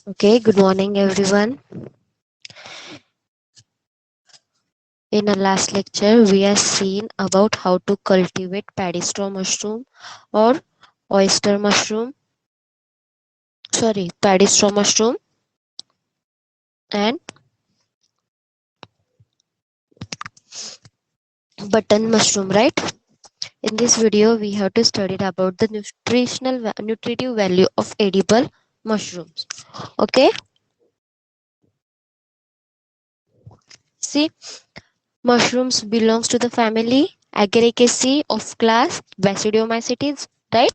Okay, good morning everyone. In our last lecture, we have seen about how to cultivate paddy straw mushroom or oyster mushroom, paddy straw mushroom and button mushroom, right? In this video, we have to study about the nutritive value of edible mushrooms. Okay, see, mushrooms belongs to the family Agaricaceae of class Basidiomycetes, right?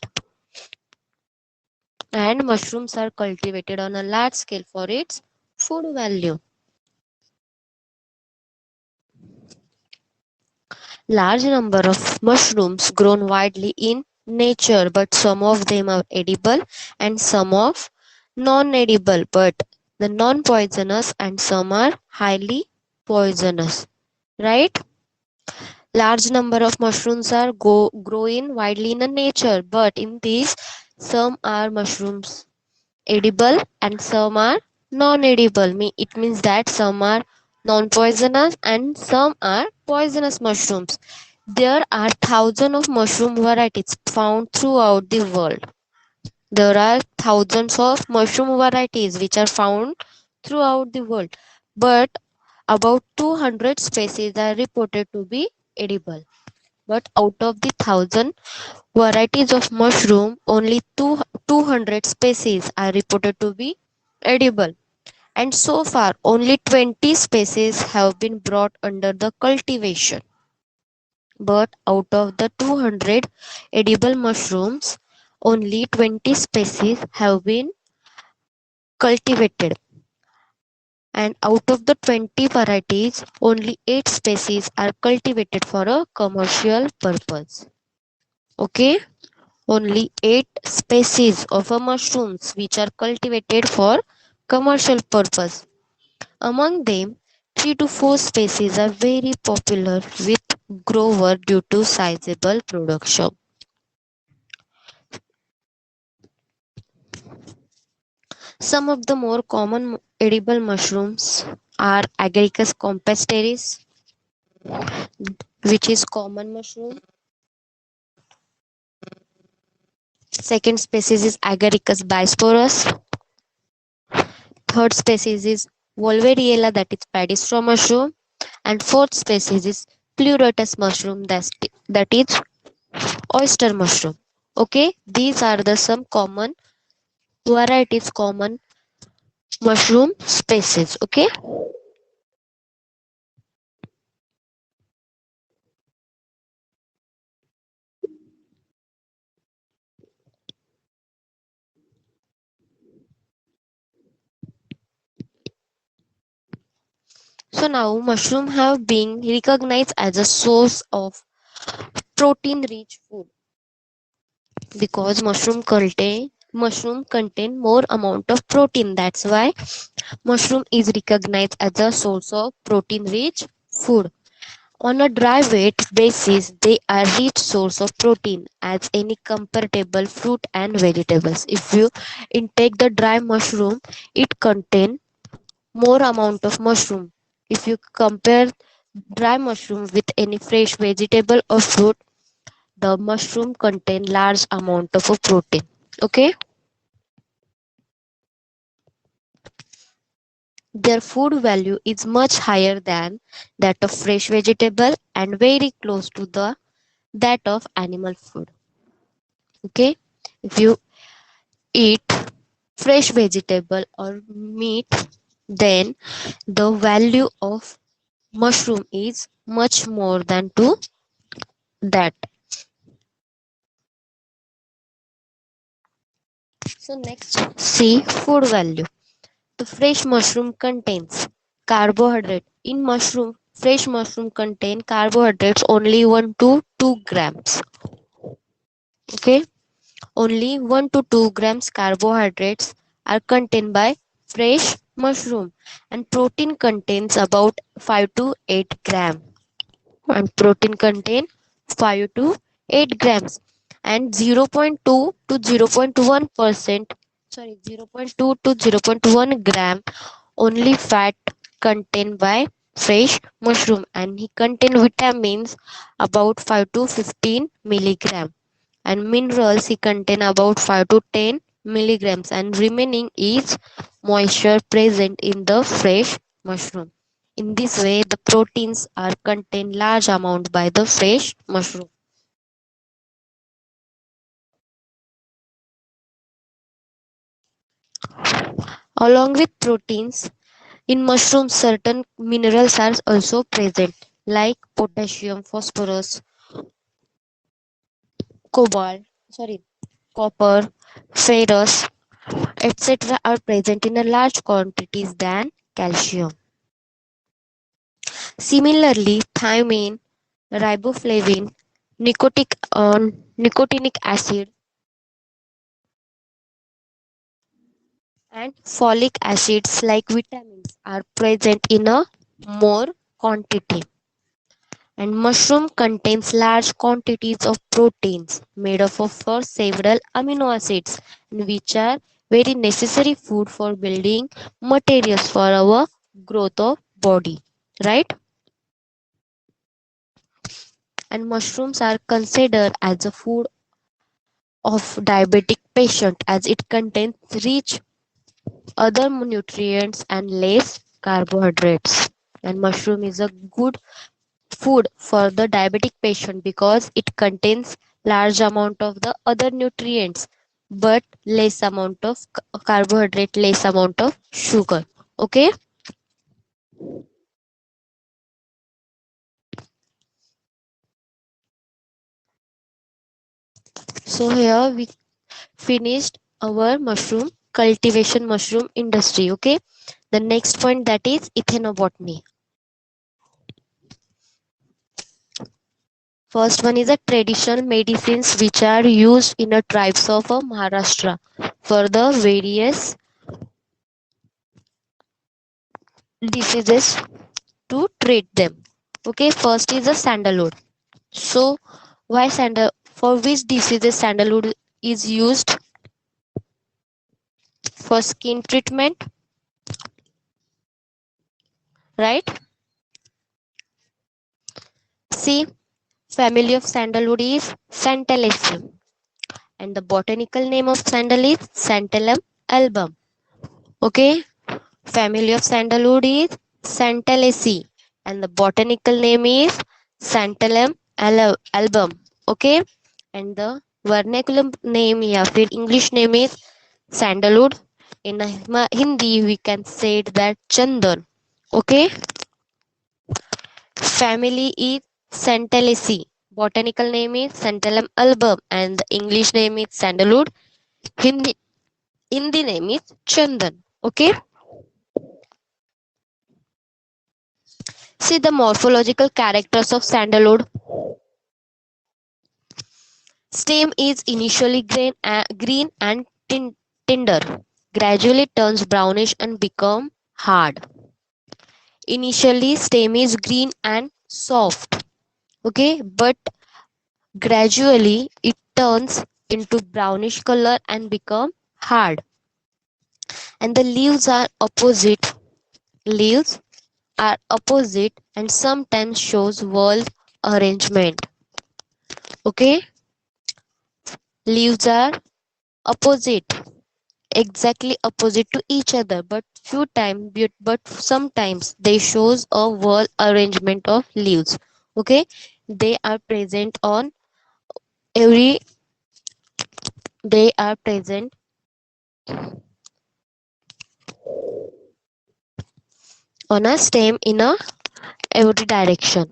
And mushrooms are cultivated on a large scale for its food value. Large number of mushrooms grown widely in nature, but some of them are edible and some of non-edible, but the non-poisonous, and some are highly poisonous, right? Large number of mushrooms are growing widely in the nature, but in these some are mushrooms edible and some are non-edible. It means that some are non-poisonous and some are poisonous mushrooms. There are thousands of mushroom varieties found throughout the world. There are thousands of mushroom varieties which are found throughout the world, but about 200 species are reported to be edible. But out of the thousand varieties of mushroom, only 200 species are reported to be edible. And so far, only 20 species have been brought under the cultivation. But out of the 200 edible mushrooms, only 20 species have been cultivated. And out of the 20 varieties, only 8 species are cultivated for a commercial purpose. Okay? Only 8 species of a mushrooms which are cultivated for commercial purpose. Among them, 3 to 4 species are very popular with grower due to sizable production. Some of the more common edible mushrooms are Agaricus comestiris, which is common mushroom. Second species is Agaricus bisporus. Third species is Wolveriella, that is paddy straw mushroom. And fourth species is Pleurotus mushroom, that is oyster mushroom. Okay, these are the some common varieties, common mushroom species. Okay, so now mushroom have been recognized as a source of protein rich food because mushroom contain more amount of protein. That's why mushroom is recognized as a source of protein rich food. On a dry weight basis, they are rich source of protein as any comparable fruit and vegetables. If you intake the dry mushroom, it contain more amount of mushroom. If you compare dry mushroom with any fresh vegetable or fruit, the mushroom contain large amount of a protein. Okay, their food value is much higher than that of fresh vegetable and very close to the that of animal food. Okay, if you eat fresh vegetable or meat, then the value of mushroom is much more than to that. So next, see food value. The fresh mushroom contains carbohydrate. In mushroom, fresh mushroom contain carbohydrates only 1 to 2 grams. Okay, only 1 to 2 grams carbohydrates are contained by fresh mushroom, and protein contains about 5 to 8 gram. And protein contain 5 to 8 grams, and 0.2 to 0.1% 0.2 to 0.1 gram only fat contained by fresh mushroom, and he contain vitamins about 5 to 15 milligram, and minerals he contain about 5 to 10 milligrams, and remaining is moisture present in the fresh mushroom. In this way the proteins are contained large amount by the fresh mushroom. Along with proteins, in mushrooms certain minerals are also present like potassium, phosphorus, cobalt, sorry, copper, ferrous, etc. are present in a large quantities than calcium. Similarly, thiamine, riboflavin, nicotinic acid, and folic acids like vitamins are present in a more quantity. And mushroom contains large quantities of proteins made up of for several amino acids, which are very necessary food for building materials for our growth of body, right? And mushrooms are considered as a food of diabetic patient as it contains rich other nutrients and less carbohydrates. And mushroom is a good food for the diabetic patient because it contains large amount of the other nutrients but less amount of carbohydrate, less amount of sugar. Okay, so here we finished our mushroom cultivation, mushroom industry. Okay, the next point, that is ethnobotany. First one is a traditional medicines which are used in the tribes of Maharashtra for the various diseases to treat them. Okay, first is a sandalwood. So why sandal? For which diseases sandalwood is used? For skin treatment, right? See, family of sandalwood is Santalaceae, and the botanical name of sandal is Santalum album. Okay, family of sandalwood is Santalaceae, and the botanical name is Santalum album. Okay, and the vernacular name या फिर English name is sandalwood. In Hindi we can say it that chandan. Okay, family is Santalaceae, botanical name is Santalum album, and the English name is sandalwood. Hindi name is chandan. Okay, see the morphological characters of sandalwood. Stem is initially green and tender, gradually turns brownish and become hard. Initially stem is green and soft, okay, but gradually it turns into brownish color and become hard. And the leaves are opposite and sometimes shows whorl arrangement. Okay, leaves are opposite, exactly opposite to each other, but sometimes they shows a whorl arrangement of leaves. Okay, they are present on every they are present on a stem in a every direction.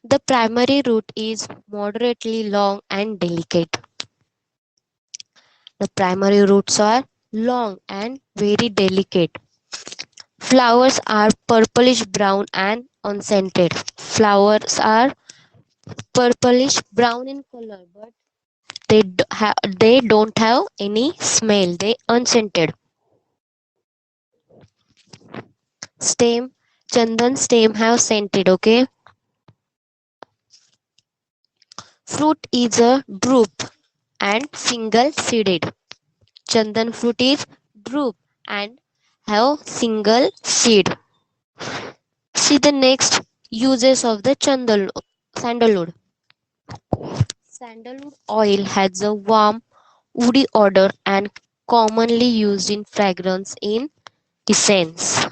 The primary root is moderately long and delicate. The primary roots are long and very delicate. Flowers are purplish brown and unscented. Flowers are purplish brown in color, but they don't have any smell. They unscented. Stem, chandan stem have scented. Okay, Fruit is a drupe and single seeded. Chandan fruit is drupe and have single seed. See the next uses of the sandalwood. Sandalwood oil has a warm, woody odor and commonly used in fragrance in essence.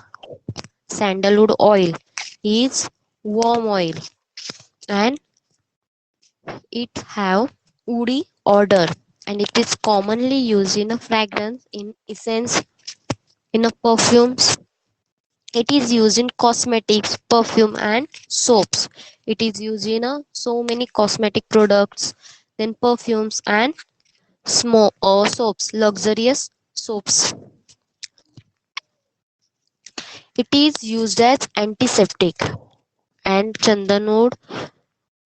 Sandalwood oil is warm oil and it have woody odor and it is commonly used in a fragrance in essence in a perfumes. It is used in cosmetics, perfume and soaps. It is used in so many cosmetic products, then perfumes and soaps, luxurious soaps. It is used as antiseptic and chandanwood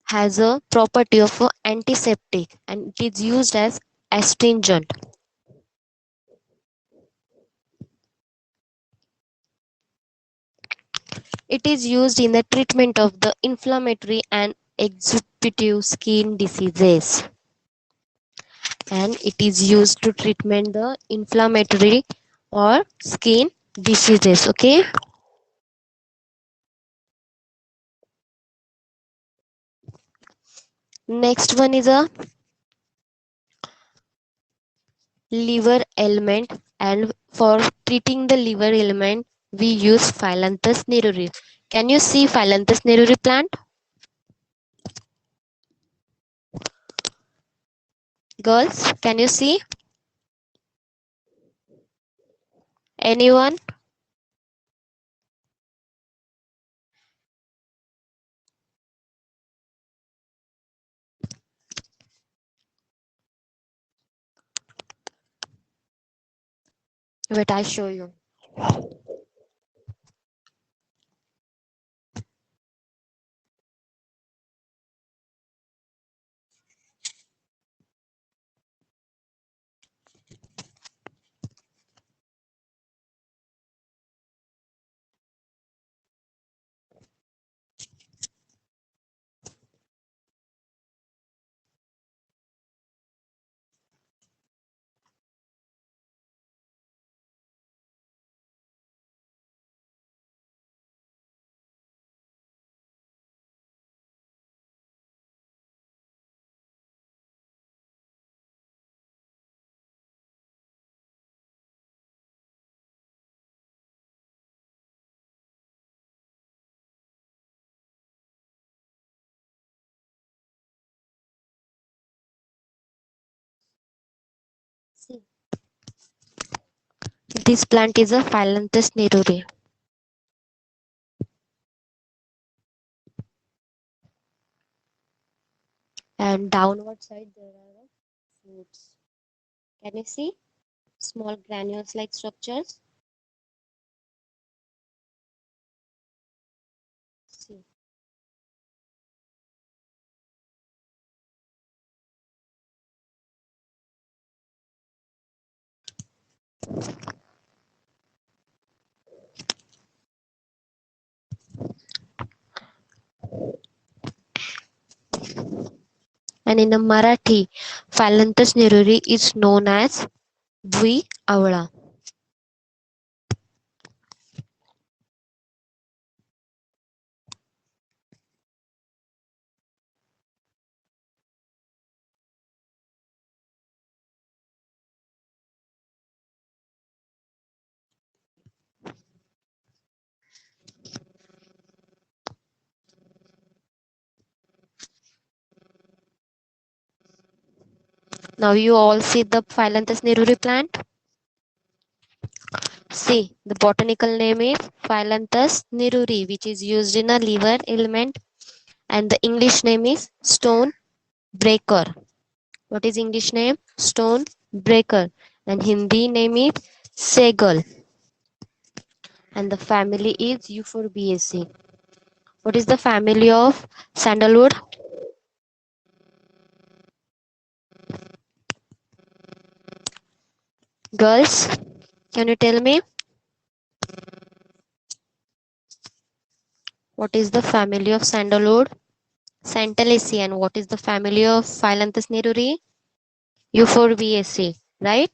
has a property of a antiseptic and it is used as astringent. It is used in the treatment of the inflammatory and exudative skin diseases and it is used to treatment the inflammatory or skin diseases. Okay, next one is a liver ailment and for treating the liver ailment we use Phyllanthus neruri. Can you see Phyllanthus neruri plant? Girls, can you see? Anyone? Wait, I show you. See, this plant is a Phyllanthus neruri and downward side there are fruits. Can you see? Small granules like structures. See. And in the Marathi, Phyllanthus neruri is known as Bhui Avla. Now you all see the Phyllanthus neruri plant. See, the botanical name is Phyllanthus neruri, which is used in a liver ailment, and the English name is stone breaker. What is English name? Stone breaker. And Hindi name is Segal. And the family is Euphorbiaceae. What is the family of sandalwood? Girls, can you tell me what is the family of sandalwood? Santalaceae. And what is the family of Phyllanthus neruri? Euphorbiaceae, right?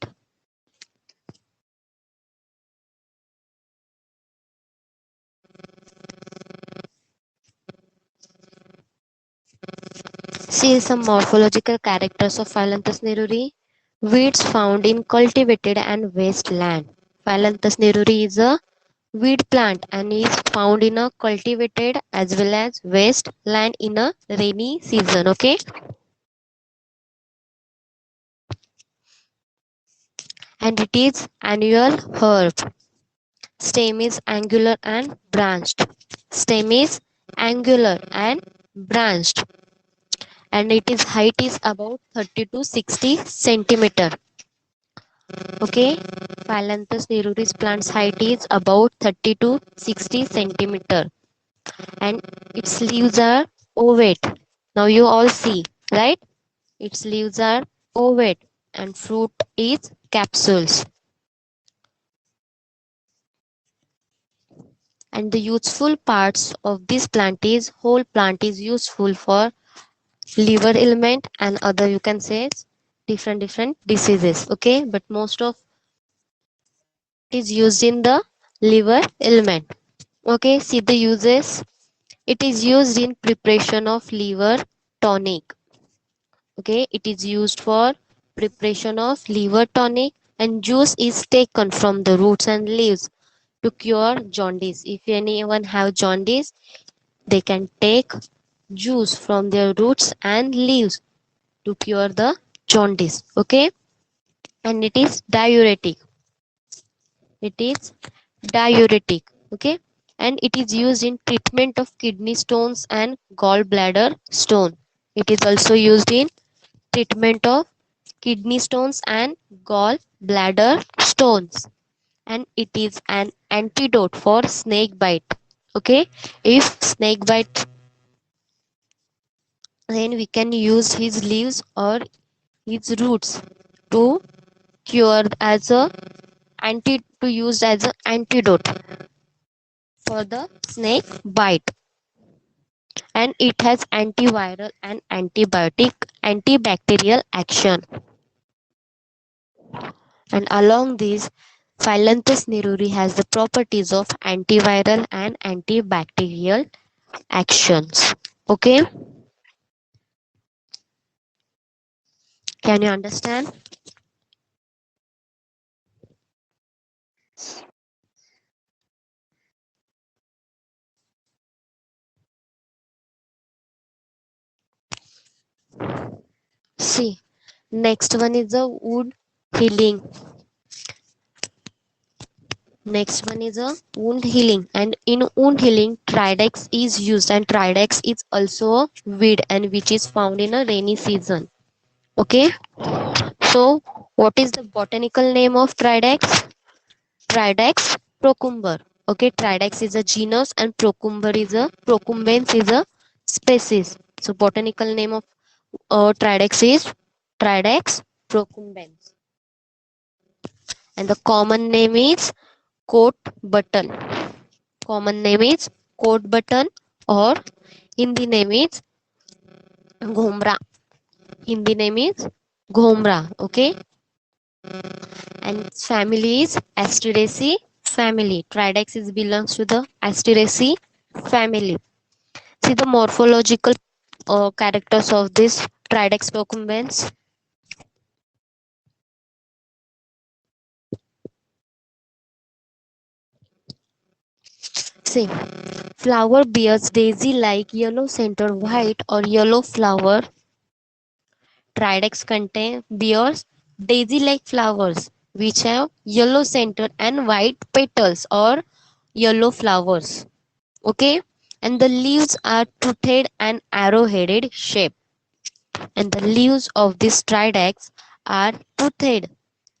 See some morphological characters of Phyllanthus neruri. Weeds found in cultivated and wasteland. Phyllanthus neruri is a weed plant and is found in a cultivated as well as wasteland in a rainy season. Okay, and it is annual herb. Stem is angular and branched. Stem is angular and branched, and its height is about 30 to 60 centimeter. Okay, Phyllanthus neruris plant's height is about 30 to 60 centimeter, and its leaves are ovate. Now you all see, right? Its leaves are ovate and fruit is capsules. And the useful parts of this plant is whole plant is useful for liver ailment and other, you can say, different diseases. Okay, but most of is used in the liver ailment. Okay, see the uses. It is used in preparation of liver tonic. Okay, it is used for preparation of liver tonic, and juice is taken from the roots and leaves to cure jaundice. If anyone have jaundice, they can take juice from their roots and leaves to cure the jaundice. Okay, and it is diuretic. It is diuretic. Okay, and it is used in treatment of kidney stones and gallbladder stone. It is also used in treatment of kidney stones and gallbladder stones, and it is an antidote for snake bite. Okay, if snake bite, then we can use his leaves or his roots to cure as a to use as an antidote for the snake bite. And it has antiviral and antibiotic antibacterial action. And along these, Phyllanthus neruri has the properties of antiviral and antibacterial actions. Okay, can you understand? See, next one is the wound healing. Next one is a wound healing, and in wound healing, Tridex is used, and Tridex is also a weed and which is found in a rainy season. Okay, so what is the botanical name of Tridex? Tridex procumber. Okay, Tridex is a genus and procumbens is a species. So botanical name of Tridex is Tridex procumbens, and the common name is coat button. Common name is coat button, or Hindi name is ghomra. Hindi name is ghomra. Okay, and family is Asteraceae family. Tridex is belongs to the Asteraceae family. See the morphological characters of this Tridex procumbens. See, flower bears daisy-like yellow center, white or yellow flower. Tridex contain bears daisy-like flowers which have yellow center and white petals or yellow flowers. Okay, and the leaves are toothed and arrow-headed shape. And the leaves of this Tridex are toothed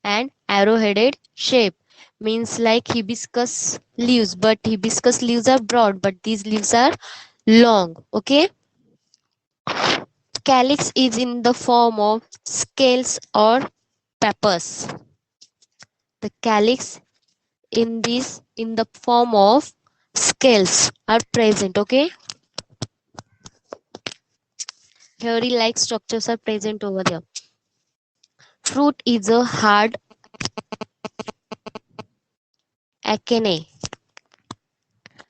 and arrow-headed shape, means like hibiscus leaves, but hibiscus leaves are broad, but these leaves are long. Okay, calyx is in the form of scales or peppers. The calyx in the form of scales are present. Okay, hairy like structures are present over there. Fruit is a hard achene.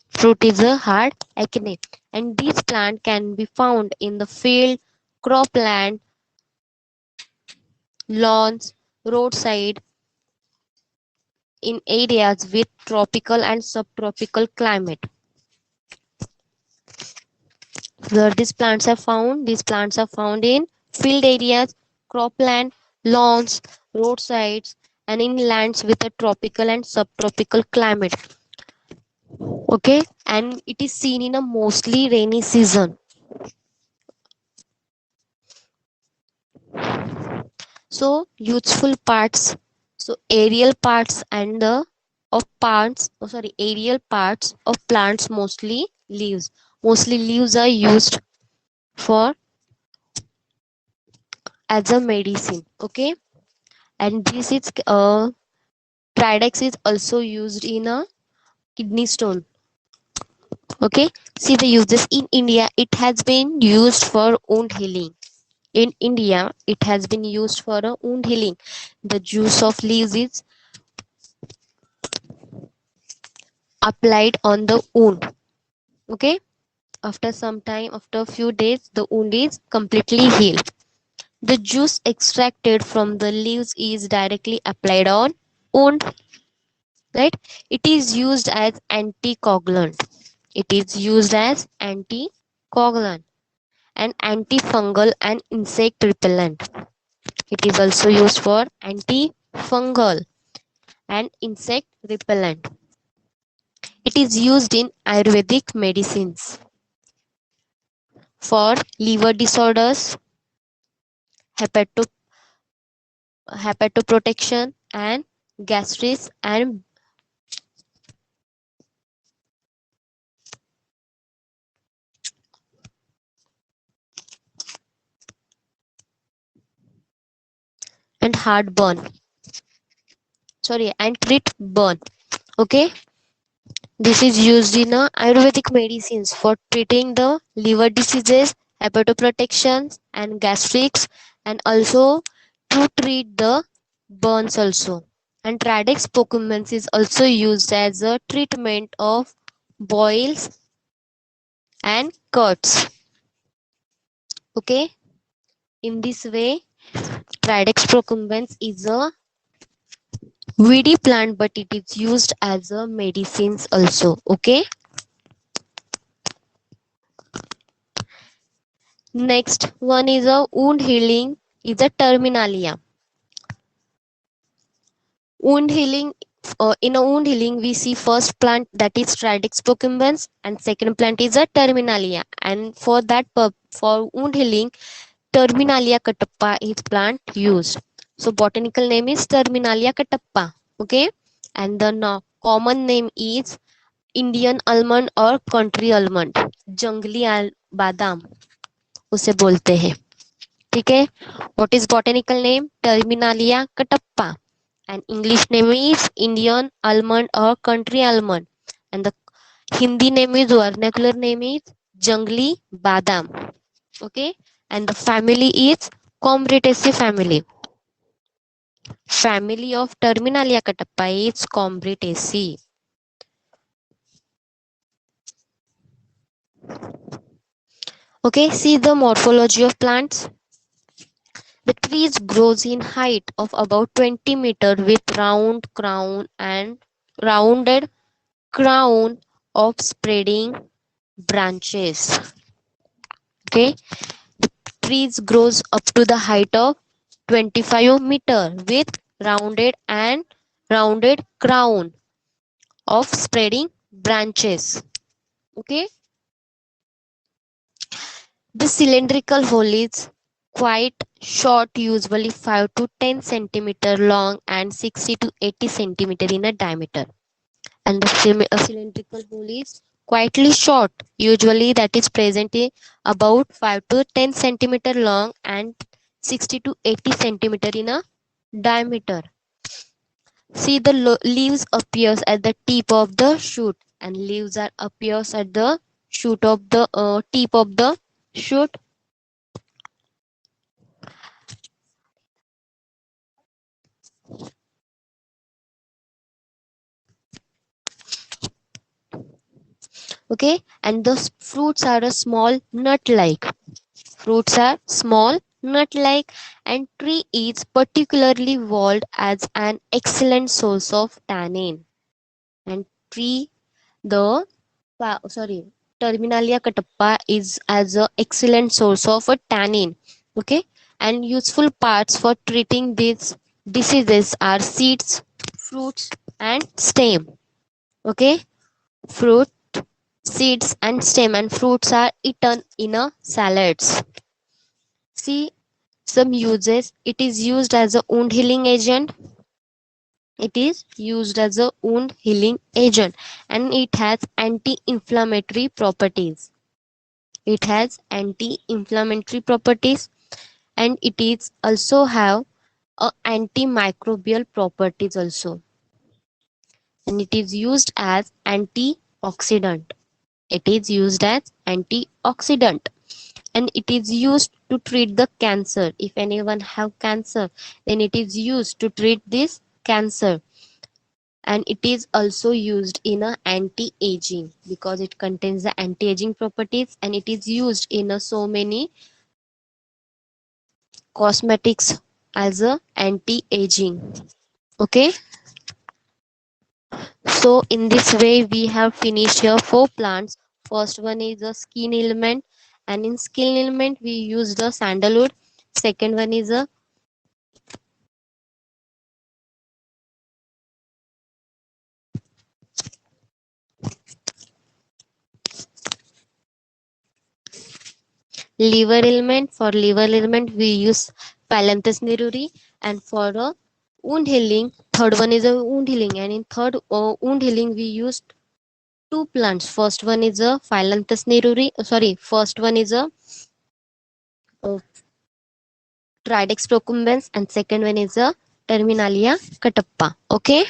Fruit is a hard achene, and this plant can be found in the field, cropland, lawns, roadside, in areas with tropical and subtropical climate. Where these plants are found in field areas, cropland, lawns, roadsides, and in lands with a tropical and subtropical climate. Okay, and it is seen in a mostly rainy season. So useful parts, so aerial parts and the of plants, aerial parts of plants, mostly leaves are used for as a medicine. Okay, and this is Tridex is also used in a kidney stone. Okay, see the uses in India. It has been used for wound healing. In India, it has been used for a wound healing. The juice of leaves is applied on the wound. Okay, after some time, after a few days, the wound is completely healed. The juice extracted from the leaves is directly applied on wound. Right? It is used as anticoagulant. It is used as anticoagulant and antifungal and insect repellent. It is also used for antifungal and insect repellent. It is used in Ayurvedic medicines for liver disorders, hepato, hepatoprotection, and gastritis and heartburn. And treat burn. Okay, this is used in Ayurvedic medicines for treating the liver diseases, hepatoprotections, and gastrics, and also to treat the burns also. And Tradex Pocumens is also used as a treatment of boils and cuts. Okay, in this way, Tradex procumbens is a weedy plant, but it is used as a medicines also. Okay. Next one is a wound healing is a terminalia. Wound healing in a wound healing we see first plant that is Stradix procumbens and second plant is a terminalia, and for that for wound healing Terminalia catappa is plant used. So botanical name is Terminalia catappa. Okay, and the common name is Indian almond or country almond. जंगली बादाम उसे बोलते हैं. ठीक है. What is botanical name? Terminalia catappa. And English name is Indian almond or country almond. And the Hindi name is vernacular name is jungli badam. Okay, and the family is Combretaceae family. Family of Terminalia catappa is Combretaceae. Okay, see the morphology of plants. The trees grows in height of about 20 meter with rounded crown of spreading branches. Okay, trees grows up to the height of 25 meter with rounded crown of spreading branches. Okay, the cylindrical hole is quite short, usually 5 to 10 centimeter long and 60 to 80 centimeter in a diameter. And the cylindrical hole is quietly short, usually that is present in about 5 to 10 centimeter long and 60 to 80 centimeter in a diameter. See the leaves appears at the tip of the shoot, and leaves are appears at the shoot of the tip of the shoot. Okay, and the fruits are a small nut-like. Fruits are small, nut-like, and tree is particularly valued as an excellent source of tannin. And tree, the Terminalia catappa is as a excellent source of a tannin. Okay, and useful parts for treating these diseases are seeds, fruits, and stem. Okay, fruit, seeds, and stem, and fruits are eaten in a salads. See some uses. It is used as a wound healing agent. It is used as a wound healing agent, and it has anti-inflammatory properties. It has anti-inflammatory properties, and it is also have a antimicrobial properties also, and it is used as antioxidant. It is used as antioxidant, and it is used to treat the cancer. If anyone have cancer, then it is used to treat this cancer. And it is also used in a anti-aging because it contains the anti-aging properties, and it is used in a so many cosmetics as a anti-aging. Okay, so in this way we have finished here four plants. First one is a skin ailment, and in skin ailment we use the sandalwood. Second one is a liver ailment. For liver ailment we use Phyllanthus neruri, and for a wound healing, third one is a wound healing, and in third wound healing we used two plants. First one is a Phyllanthus neruri, first one is a uh, Tridex procumbens, and second one is a Terminalia catappa. Okay,